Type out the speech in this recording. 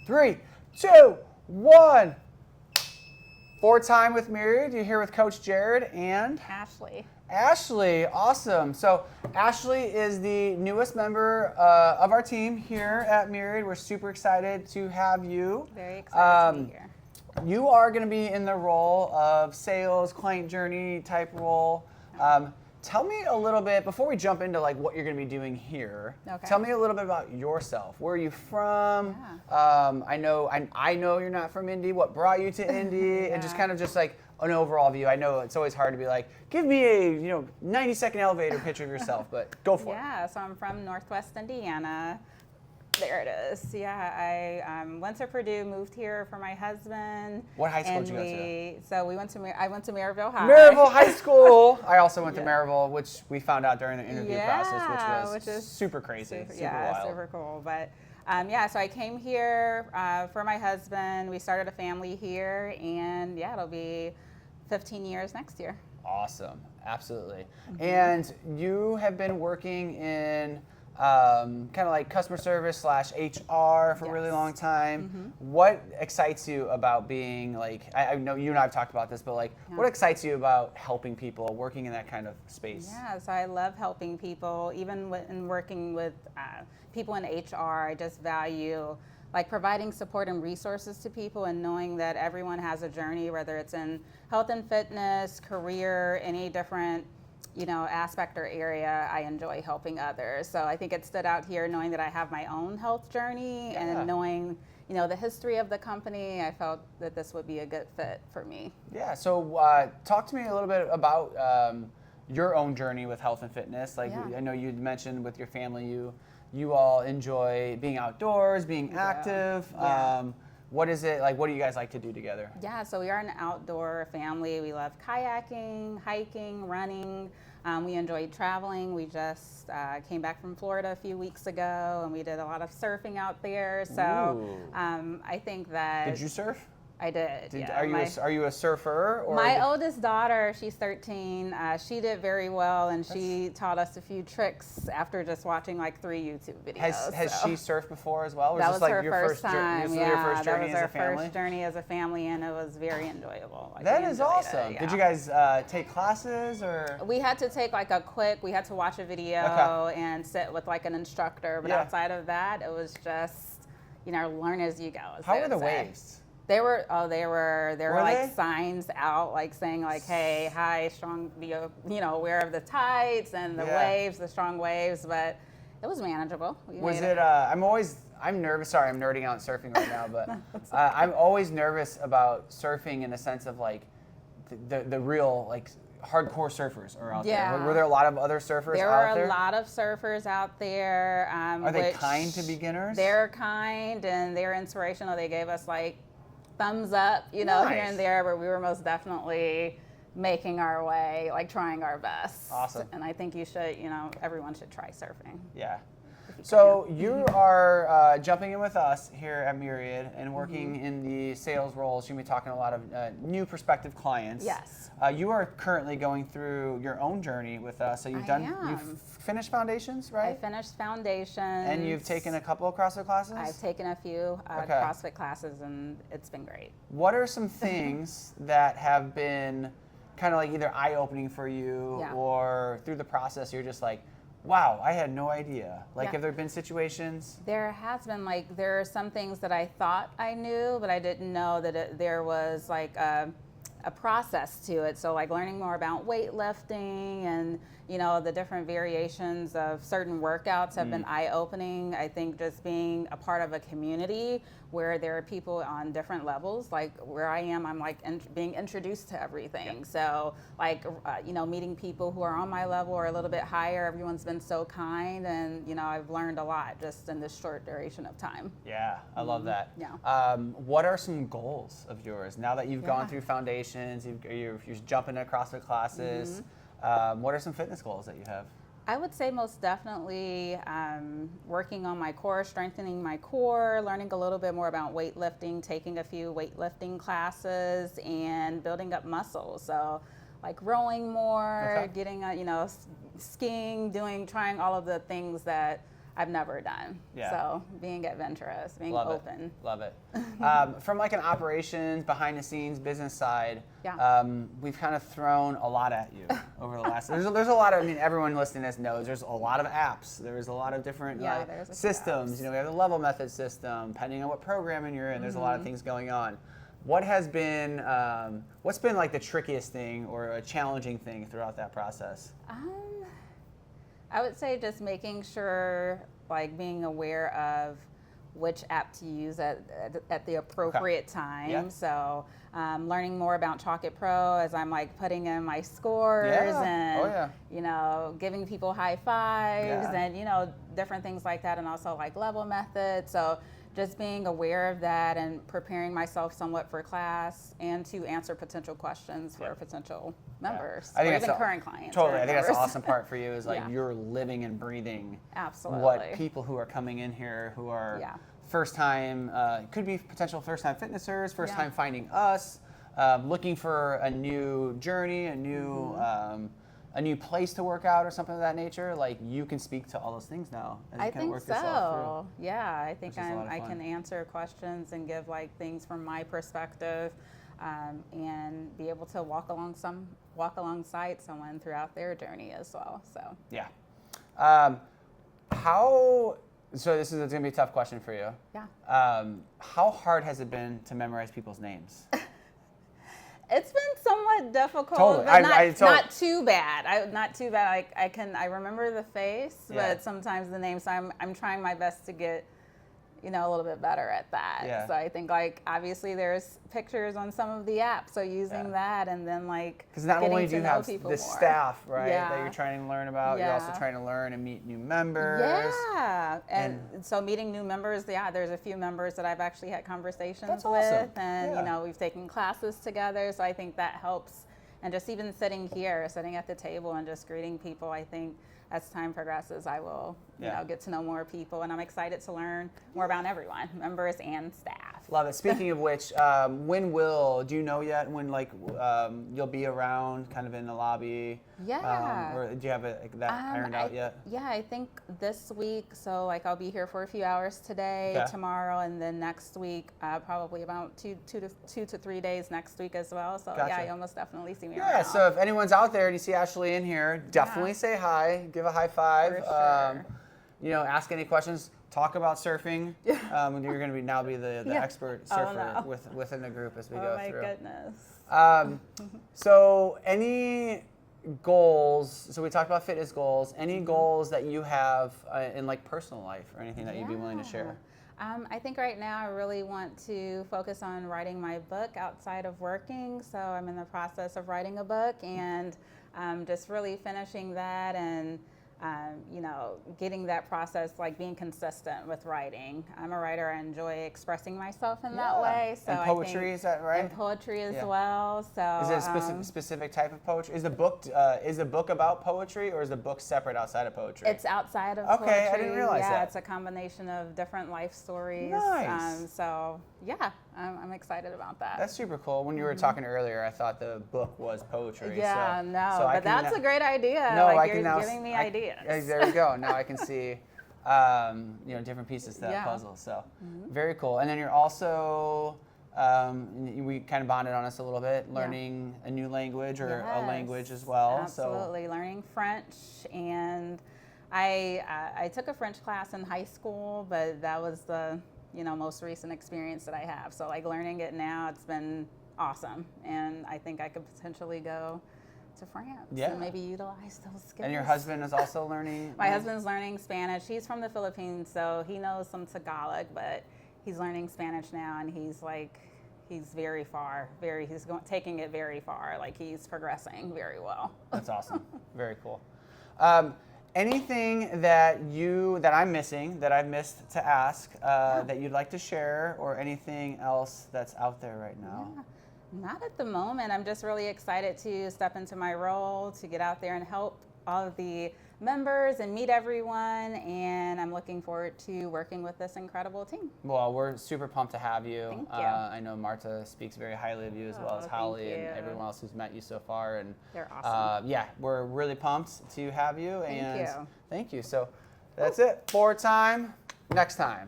3, 2, 1. For Time with Myriad. You're here with Coach Jared and Ashley. Ashley, awesome. So Ashley is the newest member of our team here at Myriad. We're super excited to have you. Very excited to be here. You are going to be in the role of sales, client journey type role. Tell me a little bit, before we jump into like what you're going to be doing here, tell me a little bit about yourself. Where are you from? Yeah. I know you're not from Indy. What brought you to Indy? And just kind of just like an overall view. I know it's always hard to be like, give me a 90-second elevator picture of yourself, but go for it. Yeah, so I'm from Northwest Indiana. There it is. Yeah, I went to Purdue, moved here for my husband. What high school did you go to? So I went to Maryville High. Maryville High School. I also went to Maryville, which we found out during the interview process, which was super crazy, super wild. Super cool. But so I came here for my husband. We started a family here, and it'll be 15 years next year. Awesome, absolutely. Mm-hmm. And you have been working in kind of like customer service / HR for a really long time. Mm-hmm. What excites you about being like, I know you and I have talked about this, but like, what excites you about helping people, working in that kind of space? Yeah, so I love helping people, even in working with people in HR. I just value like providing support and resources to people and knowing that everyone has a journey, whether it's in health and fitness, career, any different aspect or area. I enjoy helping others. So I think it stood out here knowing that I have my own health journey and knowing, the history of the company. I felt that this would be a good fit for me. Yeah. So talk to me a little bit about your own journey with health and fitness. Like I know you mentioned with your family, you all enjoy being outdoors, being active. Yeah. What is it like? What do you guys like to do together? Yeah, so we are an outdoor family. We love kayaking, hiking, running. We enjoy traveling. We just came back from Florida a few weeks ago, and we did a lot of surfing out there. So I think that. Did you surf? I did. Are you a surfer? Or my oldest daughter, she's 13. She did very well, and she taught us a few tricks after just watching like 3 YouTube videos. Has she surfed before as well? That was like her your first time. Your first journey that was as a family? Our first journey as a family, and it was very enjoyable. Like, that is awesome. Did you guys take classes or? We had to take we had to watch a video and sit with like an instructor, but outside of that, it was just learn as you go. How were the waves? There were like signs out like saying like, hey, hi, strong, be aware of the tides and the waves, the strong waves, but it was manageable. Was it, I'm nervous, sorry, I'm nerding out surfing right now, but I'm always nervous about surfing in the sense of like the real like hardcore surfers are out there. Were there a lot of other surfers out there? There were a lot of surfers out there. Are they kind to beginners? They're kind and they're inspirational. They gave us like thumbs up, here and there, but we were most definitely making our way, like trying our best. Awesome. And I think you should, everyone should try surfing. Yeah. So you are jumping in with us here at Myriad and working in the sales roles. You're going to be talking to a lot of new prospective clients. Yes. You are currently going through your own journey with us. So you've finished foundations, right? I finished foundations. And you've taken a couple of CrossFit classes? I've taken a few CrossFit classes, and it's been great. What are some things that have been kind of like either eye-opening for you or through the process you're just like, wow, I had no idea. Like, have there been situations? There has been, there are some things that I thought I knew, but I didn't know that there was, a process to it. So, learning more about weightlifting and, the different variations of certain workouts have been eye-opening. I think just being a part of a community where there are people on different levels, like where I am, I'm being introduced to everything. So meeting people who are on my level or a little bit higher, everyone's been so kind, and I've learned a lot just in this short duration of time. Yeah, I love that. Yeah. What are some goals of yours now that you've gone through foundations, you're jumping into CrossFit classes? What are some fitness goals that you have? I would say most definitely working on my core, strengthening my core, learning a little bit more about weightlifting, taking a few weightlifting classes, and building up muscle. So rowing more, getting skiing, trying all of the things that I've never done. Yeah. So being adventurous, being Love open. It. Love it. From like an operations, behind the scenes, business side, we've kind of thrown a lot at you over the last, there's a lot of, I mean, everyone listening to this knows there's a lot of apps. There's a lot of different systems. You know, we have the level method system, depending on what programming you're in, there's a lot of things going on. What has been, what's been like the trickiest thing or a challenging thing throughout that process? I would say just making sure, like being aware of which app to use at the appropriate time. Yeah. So learning more about Chalk It Pro as I'm like putting in my scores and you know, giving people high fives and you know, different things like that, and also like level method. So just being aware of that and preparing myself somewhat for class and to answer potential questions for potential members or even current clients. Totally, I think that's the awesome part for you is like you're living and breathing what people who are coming in here who are first time, could be potential first time fitnessers, first time finding us, looking for a new journey, a new place to work out or something of that nature. Like you can speak to all those things now. I think so. Yeah, I think I can answer questions and give like things from my perspective, and be able to walk alongside someone throughout their journey as well. So yeah. So this is going to be a tough question for you. Yeah. How hard has it been to memorize people's names? It's been somewhat difficult, totally. but not too bad. Not too bad. I remember the face, but sometimes the name. So I'm trying my best to get, you know, a little bit better at that. Yeah. So I think like obviously there's pictures on some of the apps, so using that and then like because not only do you have the more. staff that you're trying to learn about, you're also trying to learn and meet new members. Yeah, and so meeting new members. Yeah, there's a few members that I've actually had conversations with, awesome. and you know we've taken classes together. So I think that helps. And just even sitting at the table and just greeting people, I think as time progresses, I will, you know, get to know more people, and I'm excited to learn more about everyone, members and staff. Love it. Speaking of which, do you know yet when like you'll be around, kind of in the lobby? Yeah. Or do you have that ironed out yet? Yeah, I think this week. So like I'll be here for a few hours today, tomorrow, and then next week, probably about two to 3 days next week as well. So yeah, you almost definitely see me around. Yeah. So if anyone's out there and you see Ashley in here, definitely say hi, give a high five. For sure. You know, ask any questions. Talk about surfing. You're going to be the expert surfer within the group as we go through. Oh my goodness. So any goals? So we talked about fitness goals. Any goals that you have in like personal life or anything that you'd be willing to share? I think right now I really want to focus on writing my book outside of working. So I'm in the process of writing a book and just really finishing that and you know, getting that process, like being consistent with writing. I'm a writer. I enjoy expressing myself in that way. So and poetry, I think, is that right? And poetry as well. So is it a specific type of poetry? Is the book about poetry, or is the book separate outside of poetry? It's outside of poetry. Okay, I didn't realize that. Yeah, it's a combination of different life stories. Nice. So yeah, I'm excited about that. That's super cool. When you were talking earlier, I thought the book was poetry. Yeah, so but that's a great idea. No, like I you're can now giving me ideas. There you go. Now I can see, you know, different pieces to that puzzle. So very cool. And then you're also, we kind of bonded on this a little bit, learning a new language or a language as well. Absolutely, learning French. And I took a French class in high school, but that was the most recent experience that I have. So like learning it now, it's been awesome, and I think I could potentially go to France and maybe utilize those skills. And your husband is also learning? My husband's learning Spanish. He's from the Philippines, so he knows some Tagalog, but he's learning Spanish now, and he's very far. He's taking it very far. Like he's progressing very well. That's awesome. Very cool. Anything that I'm missing, that I've missed to ask, that you'd like to share, or anything else that's out there right now? Yeah. Not at the moment. I'm just really excited to step into my role, to get out there and help all of the members and meet everyone, and I'm looking forward to working with this incredible team. Well, we're super pumped to have you. Thank you. I know Marta speaks very highly of you, as well as Holly and everyone else who's met you so far. And they're awesome. we're really pumped to have you. Thank you. Thank you. So That's it. 4 time. Next time.